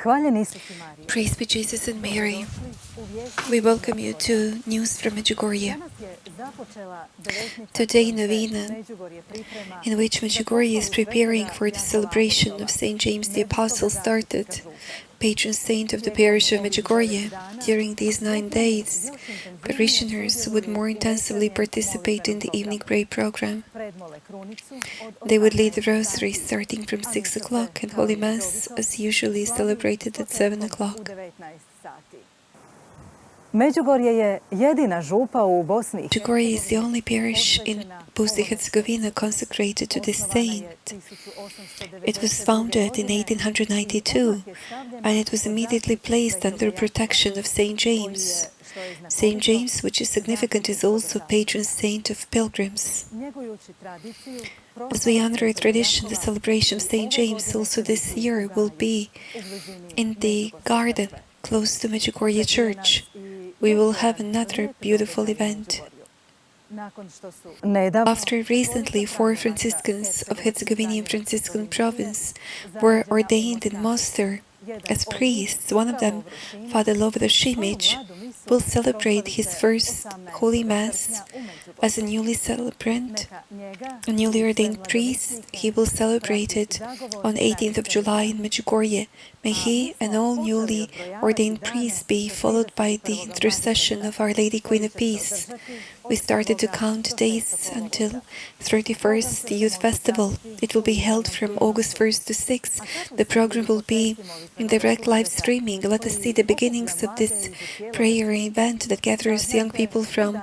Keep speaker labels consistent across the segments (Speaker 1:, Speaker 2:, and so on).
Speaker 1: Praise be Jesus and Mary. We welcome you to News from Medjugorje. Today, novena, in which Medjugorje is preparing for the celebration of St. James the Apostle, started, patron saint of the parish of Medjugorje. During these 9 days, parishioners would more intensively participate in the evening prayer program. They would lead the rosary starting from 6 o'clock, and Holy Mass, as usually, celebrated at 7 o'clock.
Speaker 2: Medjugorje
Speaker 1: is the only parish in Bosnia and Herzegovina consecrated to this saint. It was founded in 1892, and it was immediately placed under protection of St. James. St. James, which is significant, is also patron saint of pilgrims. As we honor a tradition, the celebration of St. James also this year will be in the garden close to Medjugorje Church. We will have another beautiful event. After recently 4 Franciscans of Herzegovinian Franciscan province were ordained in Mostar as priests, one of them, Father Lovro Šimić, will celebrate his first Holy Mass as a newly celebrant, a newly ordained priest. He will celebrate it on 18th of July in Medjugorje. May he and all newly ordained priests be followed by the intercession of Our Lady Queen of Peace. We started to count days until 31st, the Youth Festival. It will be held from August 1st to 6th. The program will be in direct live streaming. Let us see the beginnings of this prayer event that gathers young people from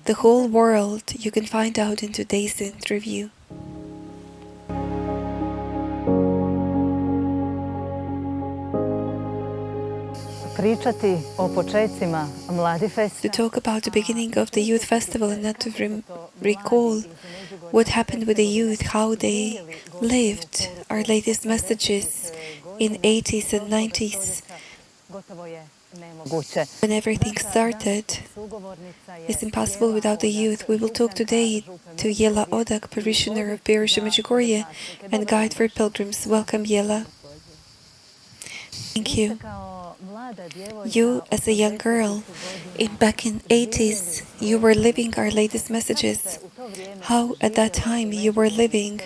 Speaker 1: the whole world. You can find out in today's interview. To talk about the beginning of the Youth Festival and not to recall what happened with the youth, how they lived, our latest messages in 80s and 90s, when everything started, is impossible without the youth. We will talk today to Jela Odak, parishioner of parish of Medjugorje and guide for pilgrims. Welcome, Jela. Thank you. You, as a young girl, back in 80s, you were living our latest messages. How at that time you were living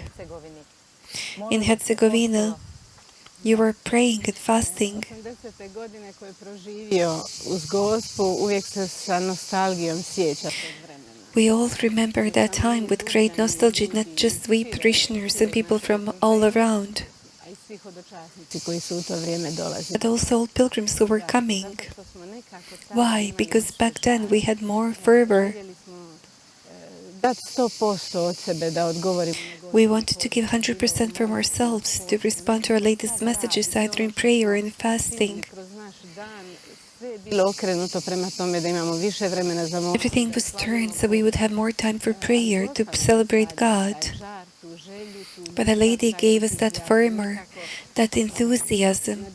Speaker 1: in Herzegovina? You were praying and fasting. We all remember that time with great nostalgia, not just we parishioners and people from all around, but also all pilgrims who were coming. Why? Because back then we had more fervor. We wanted to give 100% from ourselves to respond to our latest messages, either in prayer or in fasting. Everything was turned so we would have more time for prayer, to celebrate God. But Our Lady gave us that fervor, that enthusiasm.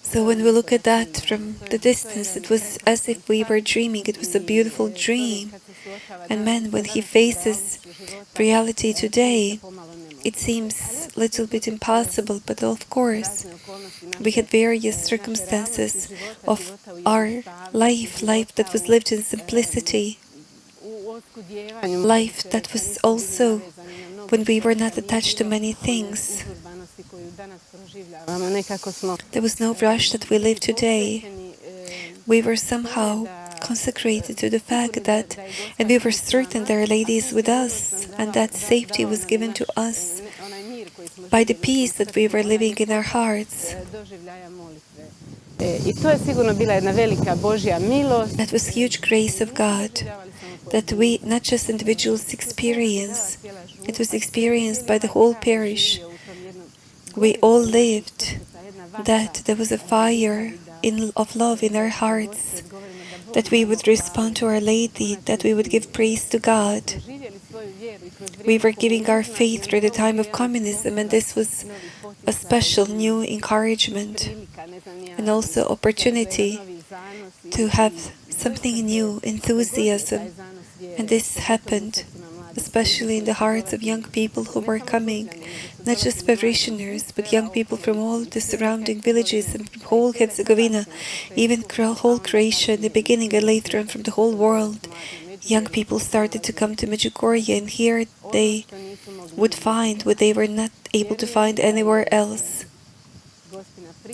Speaker 1: So when we look at that from the distance, it was as if we were dreaming. It was a beautiful dream. And man, when he faces reality today, it seems a little bit impossible, but of course, we had various circumstances of our life that was lived in simplicity, life that was also when we were not attached to many things. There was no rush that we live today. We were somehow consecrated to the fact that, and we were certain that Our Lady is with us, and that safety was given to us by the peace that we were living in our hearts. That was huge grace of God, that we, not just individuals, experience. It was experienced by the whole parish. We all lived that there was a fire of love in our hearts, that we would respond to Our Lady, that we would give praise to God. We were giving our faith through the time of communism, and this was a special new encouragement and also opportunity to have something new, enthusiasm. And this happened especially in the hearts of young people who were coming, not just parishioners, but young people from all the surrounding villages and from whole Herzegovina, even whole Croatia in the beginning and later on from the whole world. Young people started to come to Medjugorje, and here they would find what they were not able to find anywhere else.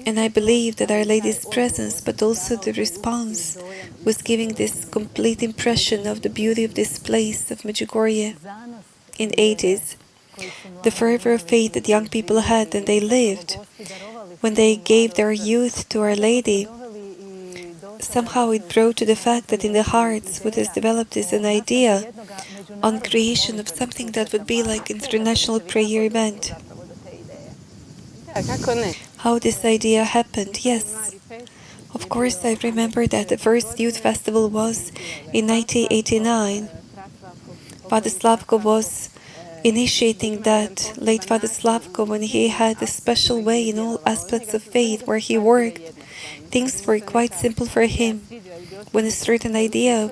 Speaker 1: And I believe that Our Lady's presence, but also the response, was giving this complete impression of the beauty of this place of Medjugorje in the 80s. The fervor of faith that young people had and they lived, when they gave their youth to Our Lady, somehow it brought to the fact that in the hearts what has developed is an idea on creation of something that would be like an international prayer event. How this idea happened, yes. Of course, I remember that the first youth festival was in 1989. Father Slavko was initiating that, late Father Slavko, when he had a special way in all aspects of faith where he worked. Things were quite simple for him. When a certain idea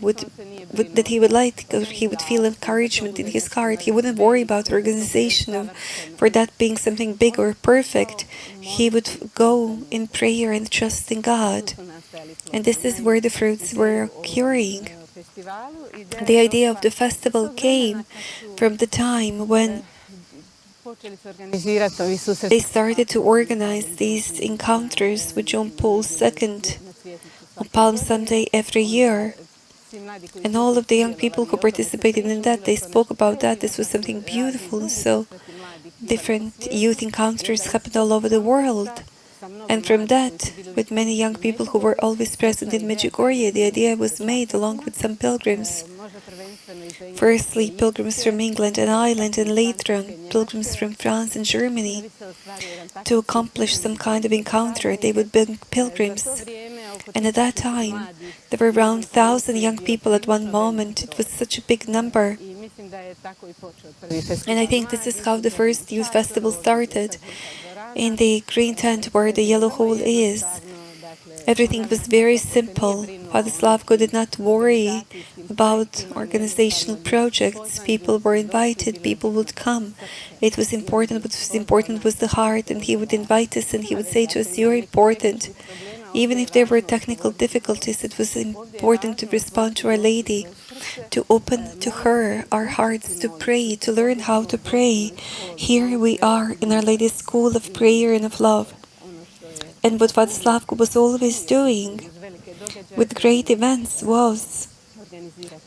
Speaker 1: that he would like, or he would feel encouragement in his heart, he wouldn't worry about organization or for that being something big or perfect. He would go in prayer and trust in God. And this is where the fruits were occurring. The idea of the festival came from the time when they started to organize these encounters with John Paul II on Palm Sunday every year. And all of the young people who participated in that, they spoke about that. This was something beautiful. So different youth encounters happened all over the world. And from that, with many young people who were always present in Medjugorje, the idea was made along with some pilgrims. Firstly, pilgrims from England and Ireland, and later on, pilgrims from France and Germany. To accomplish some kind of encounter, they would bring pilgrims. And at that time, there were around 1,000 young people at one moment. It was such a big number. And I think this is how the first youth festival started. In the green tent where the yellow hole is, everything was very simple. Father Slavko did not worry about organizational projects. People were invited, people would come. It was important, what was important was the heart, and he would invite us and he would say to us, "You're important." Even if there were technical difficulties, it was important to respond to Our Lady, to open to her our hearts, to pray, to learn how to pray. Here we are in Our Lady's school of prayer and of love. And what Father Slavko was always doing with great events was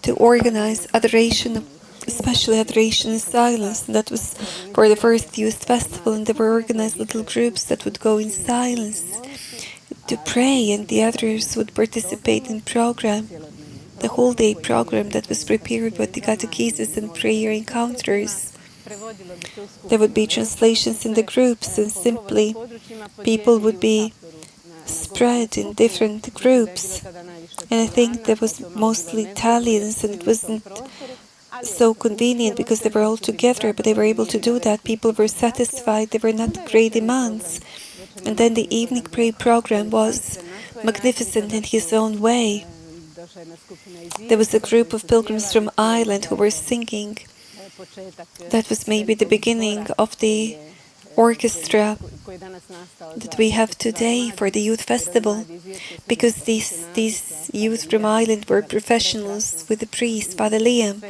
Speaker 1: to organize adoration, especially adoration in silence. That was for the first youth festival, and there were organized little groups that would go in silence to pray, and the others would participate in program, the whole day program that was prepared with the catechesis and prayer encounters. There would be translations in the groups, and simply people would be spread in different groups. And I think there was mostly Italians, and it wasn't so convenient because they were all together, but they were able to do that. People were satisfied, there were not great demands. And then the evening prayer program was magnificent in his own way. There was a group of pilgrims from Ireland who were singing. That was maybe the beginning of the orchestra that we have today for the youth festival, because these youth from Ireland were professionals with the priest, Father Liam.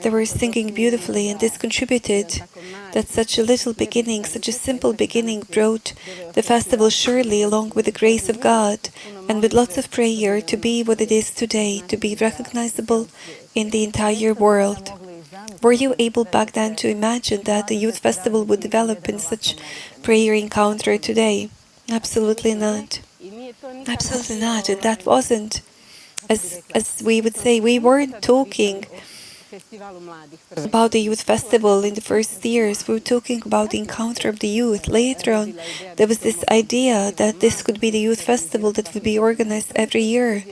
Speaker 1: They were singing beautifully, and this contributed that such a little beginning, such a simple beginning brought the festival surely, along with the grace of God and with lots of prayer, to be what it is today, to be recognizable in the entire world. Were you able back then to imagine that the youth festival would develop in such prayer encounter today? Absolutely not. Absolutely not. And that wasn't, as we would say, we weren't talking about the youth festival in the first years. We were talking about the encounter of the youth. Later on, there was this idea that this could be the youth festival that would be organized every year.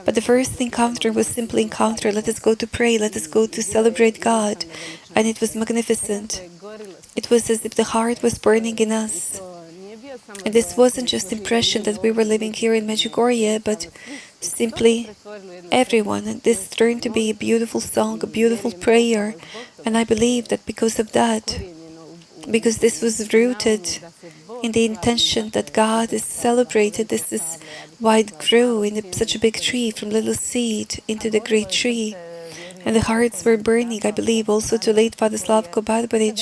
Speaker 1: But the first encounter was simply encounter. Let us go to pray, let us go to celebrate God. And it was magnificent. It was as if the heart was burning in us. And this wasn't just impression that we were living here in Medjugorje, but simply everyone. And this turned to be a beautiful song, a beautiful prayer. And I believe that because of that, because this was rooted in the intention that God is celebrated, this is why it grew in such a big tree, from little seed into the great tree. And the hearts were burning, I believe, also to late Father Slavko Barbaric,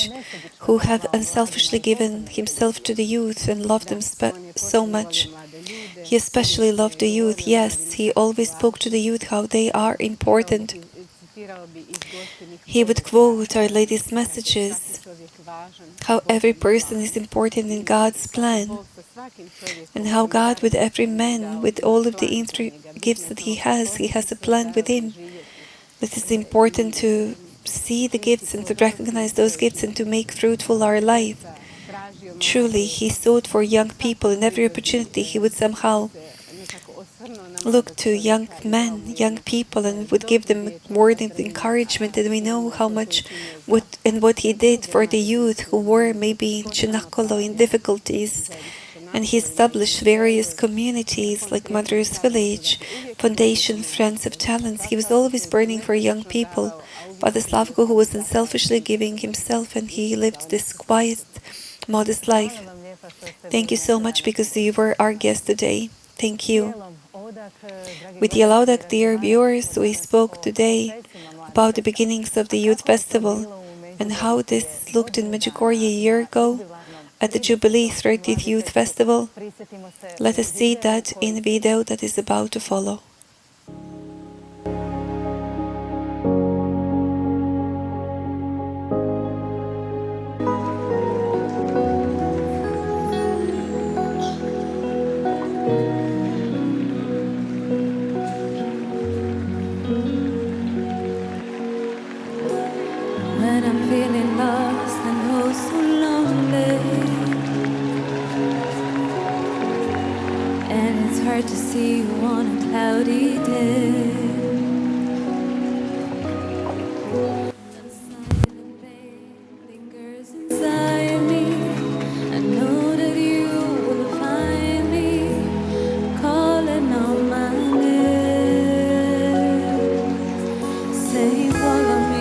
Speaker 1: who had unselfishly given himself to the youth and loved them so much. He especially loved the youth. Yes, he always spoke to the youth how they are important. He would quote Our Lady's messages, how every person is important in God's plan, and how God, with every man, with all of the gifts that He has a plan with him. It is important to see the gifts and to recognize those gifts and to make fruitful our life. Truly, He sought for young people. In every opportunity, He would somehow look to young men, young people, and would give them a word of encouragement. And we know how much what He did for the youth who were maybe in Chinakolo in difficulties. And He established various communities like Mother's Village, Foundation Friends of Talents. He was always burning for young people. Father Slavko, who was unselfishly giving himself, and he lived this quiet, modest life. Thank you so much, because you were our guest today. Thank you. With Jelaudak, dear viewers, we spoke today about the beginnings of the Youth Festival and how this looked in Medjugorje a year ago at the Jubilee 30th Youth Festival. Let us see that in the video that is about to follow.
Speaker 2: When I'm feeling lost and oh so lonely, and it's hard to see you on a cloudy day. A silent pain lingers inside me. I know that you will find me calling on my name. Say follow me.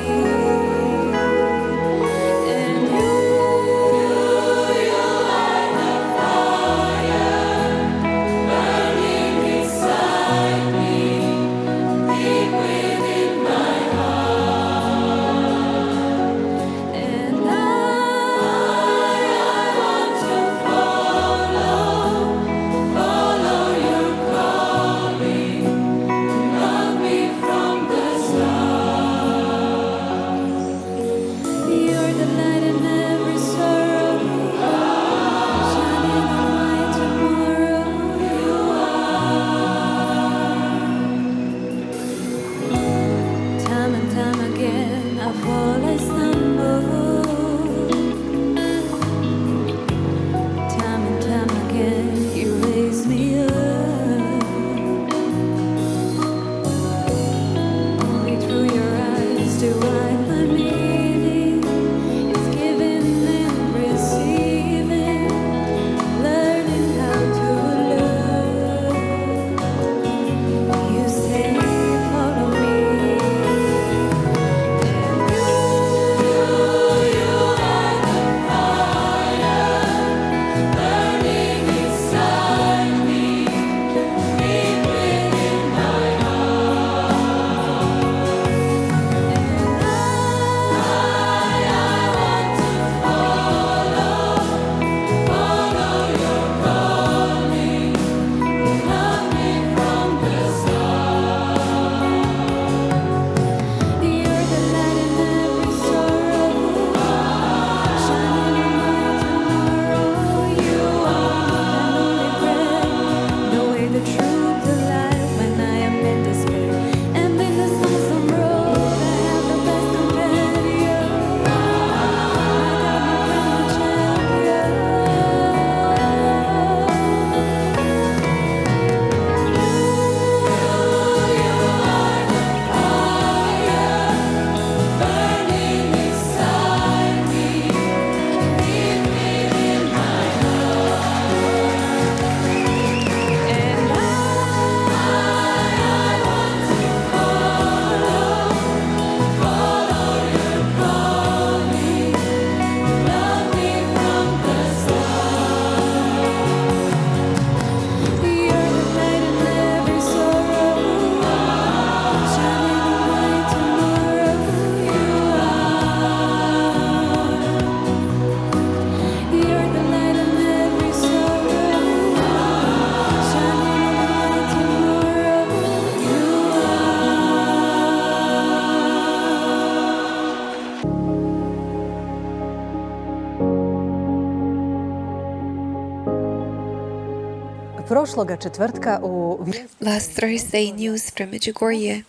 Speaker 1: Last Thursday, news from Medjugorje.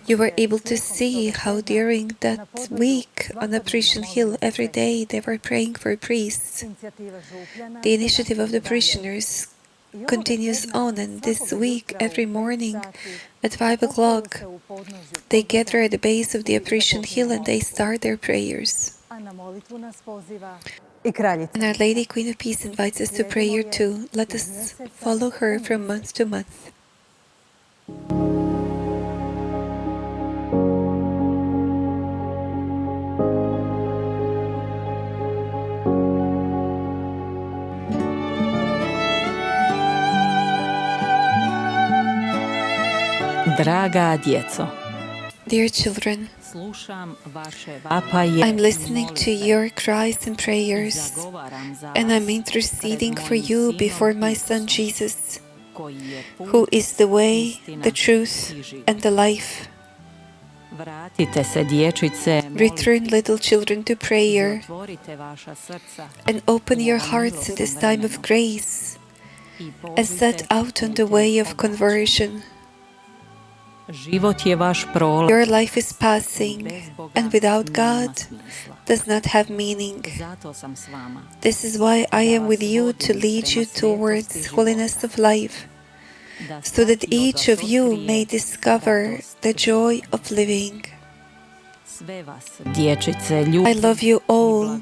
Speaker 1: You were able to see how during that week on Apparition Hill, every day they were praying for priests. The initiative of the parishioners continues on, and this week, every morning at 5 o'clock, they gather at the base of the Apparition Hill and they start their prayers. And Our Lady, Queen of Peace, invites us to prayer too. Let us follow her from month to month.
Speaker 3: Draga djeco,
Speaker 1: Dear children, I'm listening to your cries and prayers, and I'm interceding for you before my Son Jesus, who is the way, the truth, and the life. Return, little children, to prayer and open your hearts in this time of grace and set out on the way of conversion. Your life is passing, and without God does not have meaning. This is why I am with you to lead you towards holiness of life, so that each of you may discover the joy of living. I love you all,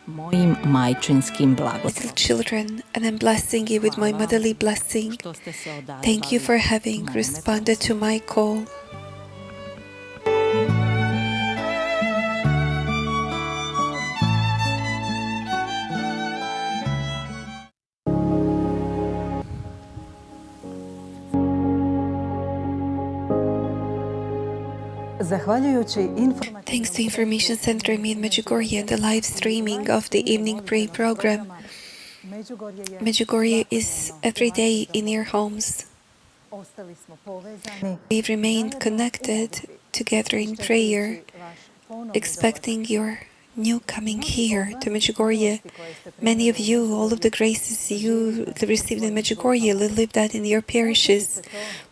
Speaker 1: little children, and I'm blessing you with my motherly blessing. Thank you for having responded to my call. Thanks to Information Center in Medjugorje and the live streaming of the evening prayer program, Medjugorje is every day in your homes. We've remained connected together in prayer, expecting your new coming here to Medjugorje. Many of you, all of the graces you received in Medjugorje, live that in your parishes.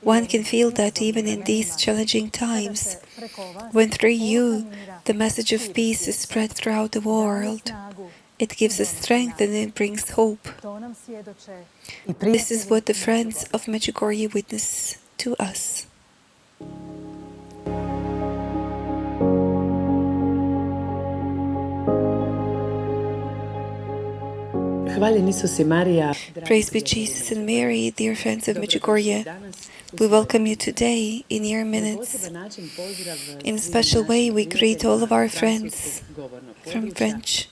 Speaker 1: One can feel that even in these challenging times, when through you the message of peace is spread throughout the world. It gives us strength and it brings hope. This is what the friends of Medjugorje witness to us. Praise be Jesus and Mary, dear friends of Medjugorje. We welcome you today in your minutes. In a special way, we greet all of our friends from French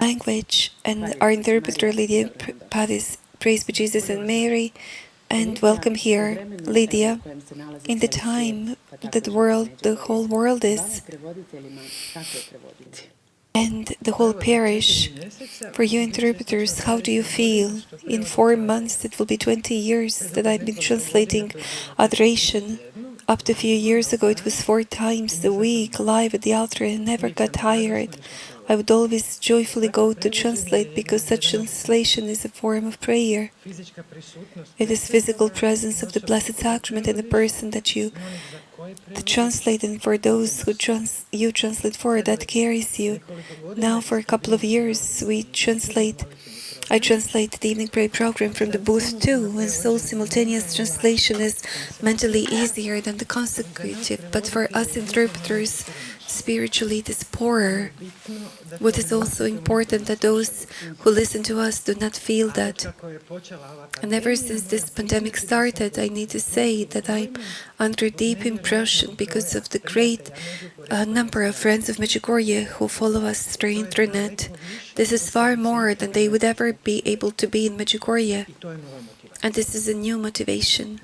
Speaker 1: language and our interpreter Lydia Padis. Praise be Jesus and Mary, and welcome here, Lydia. In the time that the whole world is, and the whole parish, for you interpreters, how do you feel? In 4 months, it will be 20 years that I've been translating adoration. Up to a few years ago, it was 4 times a week live at the altar and never got tired. I would always joyfully go to translate because such translation is a form of prayer. It is physical presence of the Blessed Sacrament in the person that you translate, and for those who you translate for, that carries you. Now for a couple of years I translate the evening prayer program from the booth too, and so simultaneous translation is mentally easier than the consecutive, but for us interpreters, spiritually it is poorer. What is also important that those who listen to us do not feel that. And ever since this pandemic started, I need to say that I'm under deep impression because of the great number of friends of Medjugorje who follow us through internet. This is far more than they would ever be able to be in Medjugorje. And this is a new motivation.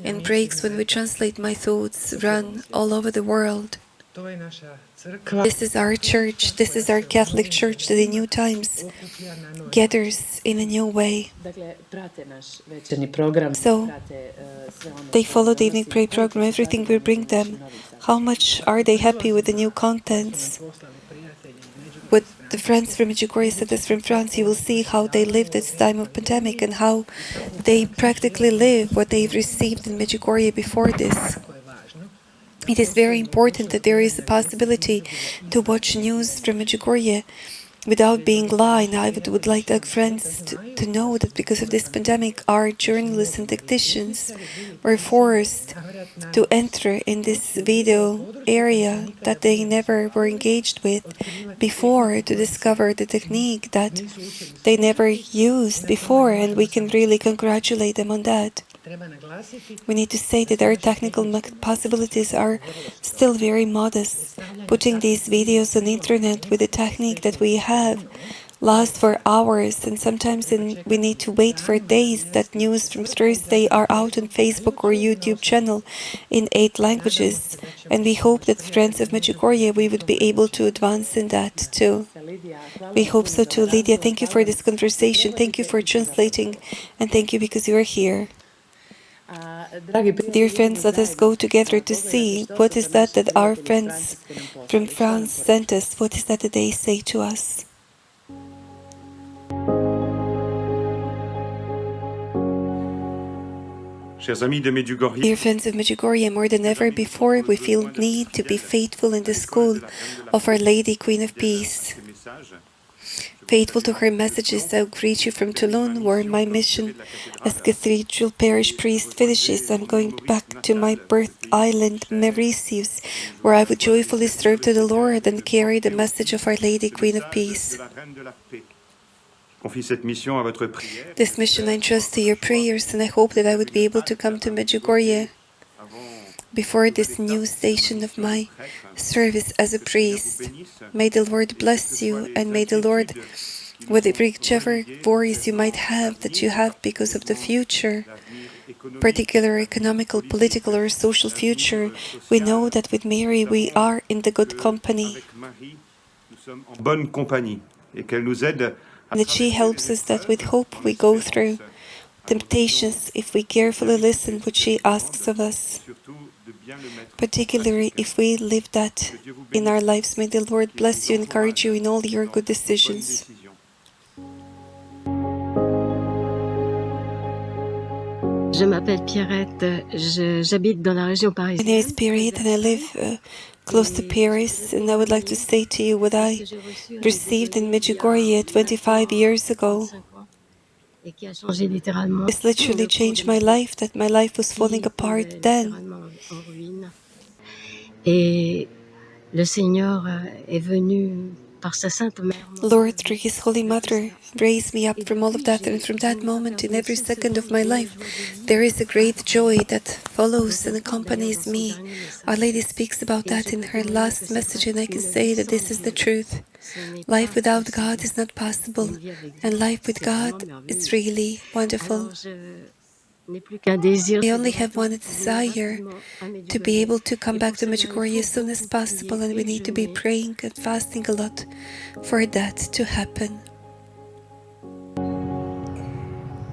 Speaker 1: In breaks when we translate, my thoughts run all over the world. This is our church, this is our Catholic Church that in new times gathers in a new way. So, they follow the evening prayer program, everything we bring them. How much are they happy with the new contents? What the friends from Medjugorje sent us from France, you will see how they lived at this time of pandemic and how they practically live what they've received in Medjugorje before this. It is very important that there is a possibility to watch news from Medjugorje without being blind. I would like our friends to know that because of this pandemic, our journalists and technicians were forced to enter in this video area that they never were engaged with before, to discover the technique that they never used before, and we can really congratulate them on that. We need to say that our technical possibilities are still very modest. Putting these videos on the internet with the technique that we have lasts for hours, and sometimes we need to wait for days that news from Thursday are out on Facebook or YouTube channel in 8 languages. And we hope that Friends of Medjugorje, we would be able to advance in that too. We hope so too. Lydia, thank you for this conversation. Thank you for translating, and thank you because you are here. Dear friends, let us go together to see what is that our friends from France sent us. What is that they say to us? Dear friends of Medjugorje, more than ever before, we feel need to be faithful in the school of Our Lady, Queen of Peace. Faithful to her messages, I greet you from Toulon, where my mission as cathedral parish priest finishes. I'm going back to my birth island, Mauritius, where I would joyfully serve to the Lord and carry the message of Our Lady, Queen of Peace. This mission I entrust to your prayers, and I hope that I would be able to come to Medjugorje before this new station of my service as a priest. May the Lord bless you, and may the Lord, whichever worries you might have, that you have because of the future, particular economical, political or social future, we know that with Mary we are in the good company. And that she helps us, that with hope we go through temptations if we carefully listen what she asks of us. Particularly if we live that in our lives. May the Lord bless you and encourage you in all your good decisions.
Speaker 4: Je m'appelle Pierrette, j'habite dans la région
Speaker 1: My name
Speaker 4: parisienne.
Speaker 1: is Pierrette and I live close to Paris, and I would like to say to you what I received in Medjugorje 25 years ago. This literally changed my life, that my life was falling apart then.
Speaker 4: Et le Seigneur est venu par sa sainte mère.
Speaker 1: Lord, through His Holy Mother, raised me up from all of that, and from that moment, in every second of my life, there is a great joy that follows and accompanies me. Our Lady speaks about that in her last message, and I can say that this is the truth. Life without God is not possible, and life with God is really wonderful. I only have one desire, to be able to come back to Medjugorje as soon as possible, and we need to be praying and fasting a lot for that to happen.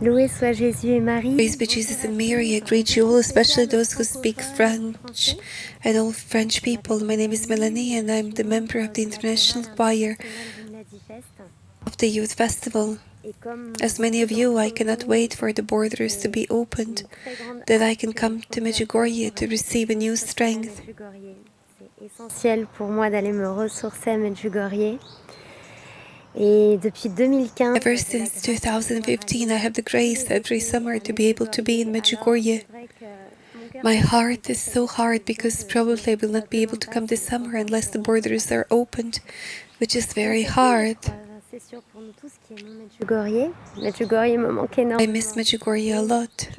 Speaker 5: Loué soit Jésus et Marie.
Speaker 1: Praise be Jesus and Mary. I greet you all, especially those who speak French and all French people. My name is Melanie, and I'm the member of the International Choir of the Youth Festival. As many of you, I cannot wait for the borders to be opened, that I can come to Medjugorje to receive a new strength.
Speaker 5: C'est essentiel pour moi d'aller me ressourcer à Medjugorje. Et depuis 2015,
Speaker 1: Ever since 2015, I have the grace every summer to be able to be in Medjugorje. My heart is so hard because probably I will not be able to come this summer unless the borders are opened, which is very hard. I miss Medjugorje a lot,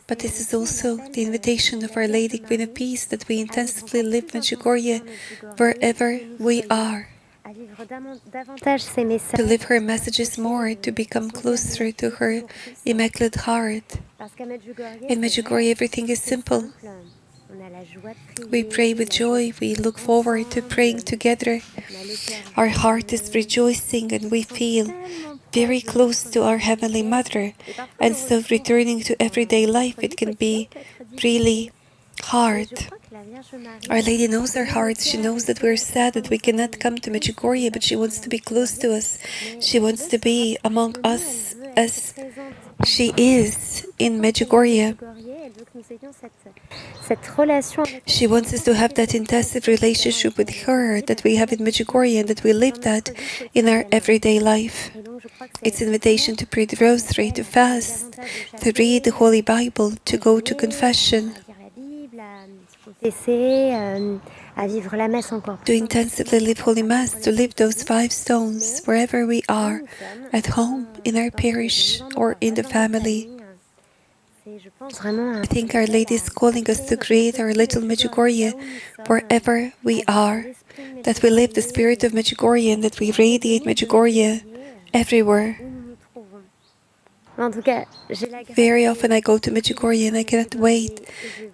Speaker 1: but this is also the invitation of Our Lady Queen of Peace, that we intensively live Medjugorje wherever we are. To live her messages more, to become closer to her Immaculate Heart. In Medjugorje, everything is simple. We pray with joy, we look forward to praying together. Our heart is rejoicing, and we feel very close to our Heavenly Mother. And so returning to everyday life, it can be really heart. Our Lady knows our hearts. She knows that we're sad that we cannot come to Medjugorje, but she wants to be close to us. She wants to be among us as she is in Medjugorje. She wants us to have that intensive relationship with her that we have in Medjugorje and that we live that in our everyday life. It's an invitation to pray the rosary, to fast, to read the Holy Bible, to go to confession, to intensively live Holy Mass, to live those 5 stones wherever we are, at home, in our parish, or in the family. I think Our Lady is calling us to create our little Medjugorje wherever we are, that we live the spirit of Medjugorje and that we radiate Medjugorje everywhere. Very often I go to Medjugorje and I cannot wait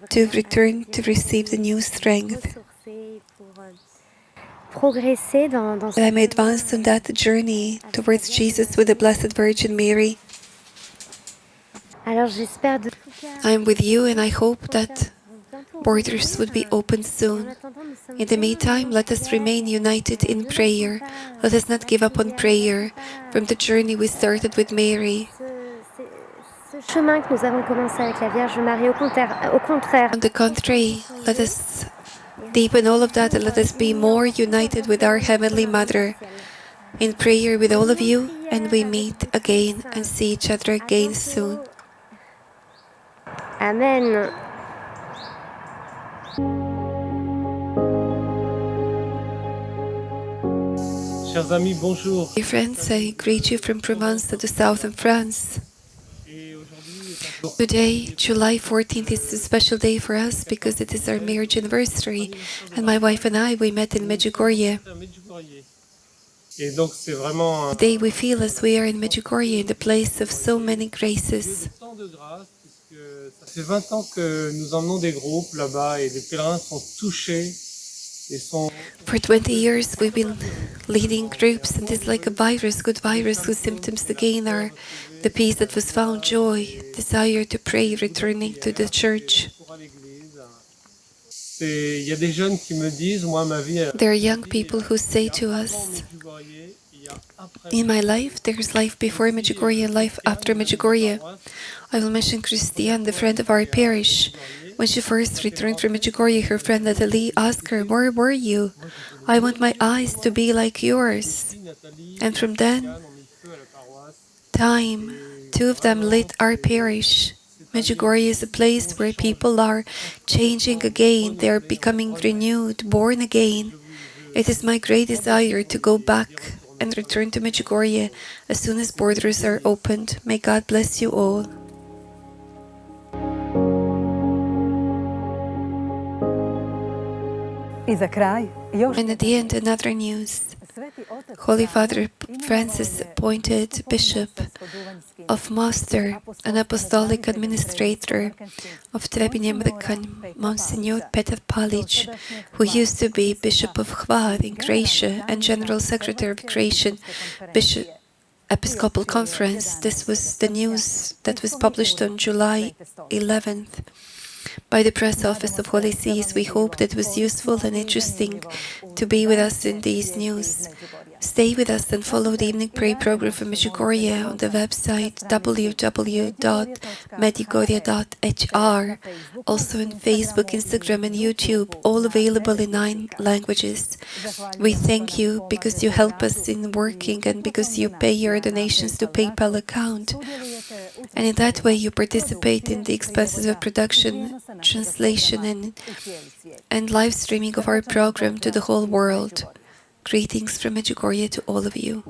Speaker 1: to return to receive the new strength. That I may advance on that journey towards Jesus with the Blessed Virgin Mary. I am with you and I hope that borders would be opened soon. In the meantime, let us remain united in prayer. Let us not give up on prayer from the journey we started with Mary. On the contrary, let us deepen all of that and let us be more united with our Heavenly Mother in prayer with all of you, and we meet again and see each other again soon.
Speaker 5: Amen.
Speaker 6: Chers amis, bonjour.
Speaker 1: Dear friends, I greet you from Provence to the south of France. Today, July 14th, is a special day for us because it is our marriage anniversary, and my wife and I, we met in Medjugorje. Today we feel as we are in Medjugorje, in the place of so many graces.
Speaker 6: Ça fait 20 ans que nous emmenons des groupes là-bas et les pèlerins sont touchés.
Speaker 1: For 20 years we've been leading groups, and it's like a virus, good virus, whose symptoms again are the peace that was found, joy, desire to pray, returning to the church. There are young people who say to us, in my life, there's life before Medjugorje and life after Medjugorje. I will mention Christiane, the friend of our parish. When she first returned from Medjugorje, her friend Natalie asked her, "Where were you? I want my eyes to be like yours." And from then, time, 2 of them lit our parish. Medjugorje is a place where people are changing again, they are becoming renewed, born again. It is my great desire to go back and return to Medjugorje as soon as borders are opened. May God bless you all. And at the end, another news. Holy Father Francis appointed Bishop of Mostar, an apostolic administrator of Trebinje, Monsignor Petar Palic, who used to be Bishop of Hvar in Croatia and General Secretary of Croatian Bishop Episcopal Conference. This was the news that was published on July 11th. By the press office of Holy Sees. We hope that it was useful and interesting to be with us in these news. Stay with us and follow the evening prayer program from Medjugorje on the website www.medjugorje.hr, also on Facebook, Instagram and YouTube, all available in 9 languages. We thank you because you help us in working and because you pay your donations to PayPal account. And in that way you participate in the expenses of production, translation and live streaming of our program to the whole world. Greetings from Medjugorje to all of you.